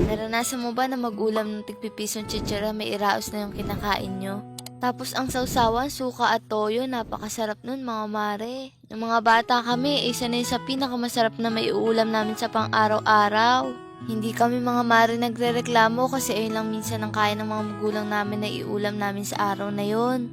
Naranasan mo ba na mag-ulam ng tig-pipisong chichira, may iraos na yung kinakain nyo? Tapos ang sausawan, suka at toyo, napakasarap nun mga mare. Nung mga bata kami, isa na yun sa pinakamasarap na maiulam namin sa pang-araw-araw. Hindi kami mga mare nagrereklamo kasi ayun lang minsan ang kaya ng mga magulang namin na iulam namin sa araw na yon.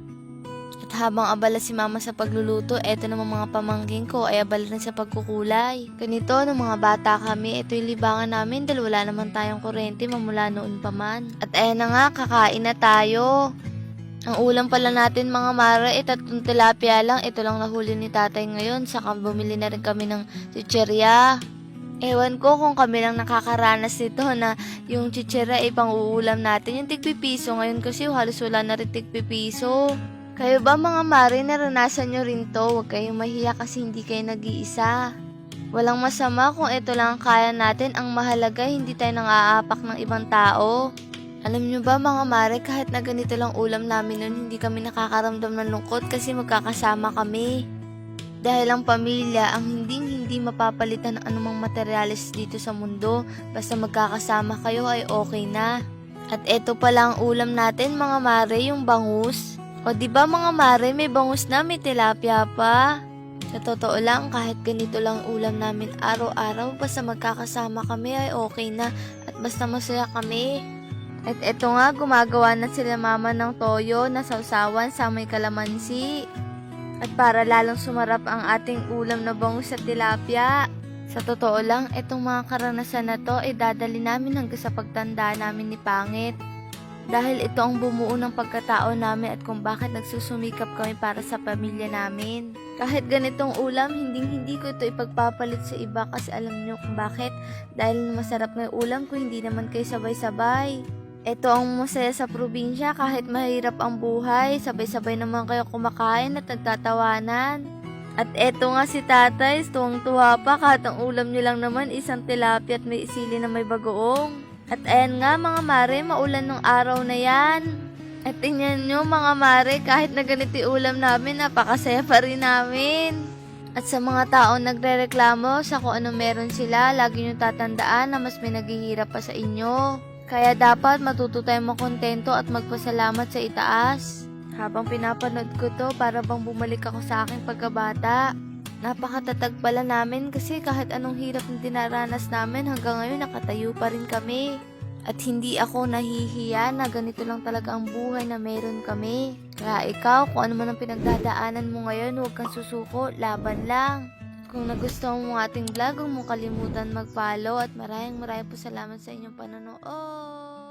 At habang abala si mama sa pagluluto, eto naman mga pamangking ko ay abala rin sa pagkukulay. Ganito, nung mga bata kami, ito'y libangan namin dahil wala naman tayong kuryente mamula noon pa man. At ayan na nga, kakain na tayo. Ang ulam pala natin mga mare, tatlong tilapia lang. Ito lang nahuli ni tatay ngayon. Saka bumili na rin kami ng chicherya. Ewan ko kung kami lang nakakaranas nito na yung chicherya ay pang-uulam natin. Yung tigpipiso ngayon kasi halos wala na rin tigpipiso. Kayo ba mga mare, naranasan nyo rin to? Huwag kayong mahiya kasi hindi kayo nag-iisa. Walang masama kung ito lang ang kaya natin. Ang mahalaga, hindi tayo nang-aapak ng ibang tao. Alam nyo ba mga mare, kahit na ganito lang ulam namin nun, hindi kami nakakaramdam ng lungkot kasi magkakasama kami. Dahil ang pamilya, ang hindi mapapalitan ng anumang materyales dito sa mundo, basta magkakasama kayo ay okay na. At eto pala ang ulam natin mga mare, yung bangus. O diba mga mare, may bangus na, may tilapia pa. Sa totoo lang, kahit ganito lang ulam namin araw-araw, basta magkakasama kami ay okay na at basta masaya kami. At eto nga, gumagawa na sila mama ng toyo na sausawan sa may kalamansi. At para lalong sumarap ang ating ulam na bangus at tilapia. Sa totoo lang, etong mga karanasan na to ay dadali namin hanggang sa pagtanda namin ni Pangit. Dahil ito ang bumuo ng pagkatao namin at kung bakit nagsusumikap kami para sa pamilya namin. Kahit ganitong ulam, hindi ko ito ipagpapalit sa iba kasi alam niyo kung bakit. Dahil masarap na yung ulam ko, hindi naman kayo sabay-sabay. Ito ang masaya sa probinsya, kahit mahirap ang buhay, sabay-sabay naman kayo kumakain at nagtatawanan. At eto nga si tatay, tuwang-tuwa pa kahit ang ulam niyo lang naman isang tilapia at may sili na may bagoong. At ayan nga mga mare, maulan ng araw na yan. At tingnan nyo mga mare, kahit na ganito ulam namin, napakasaya pa rin namin. At sa mga taong nagrereklamo sa kung ano meron sila, lagi nyo tatandaan na mas may naghihirap pa sa inyo. Kaya dapat matuto tayong makontento at magpasalamat sa itaas. Habang pinapanood ko to, para bang bumalik ako sa aking pagkabata. Napakatatag pala namin kasi kahit anong hirap na dinaranas namin, hanggang ngayon nakatayo pa rin kami. At hindi ako nahihiya na ganito lang talaga ang buhay na meron kami. Kaya ikaw, kung ano man ang pinagdadaanan mo ngayon, huwag kang susuko, laban lang. Kung nagustuhan mo ang ating vlog, huwag mong kalimutan mag-follow at maraming po salamat sa inyong panonood.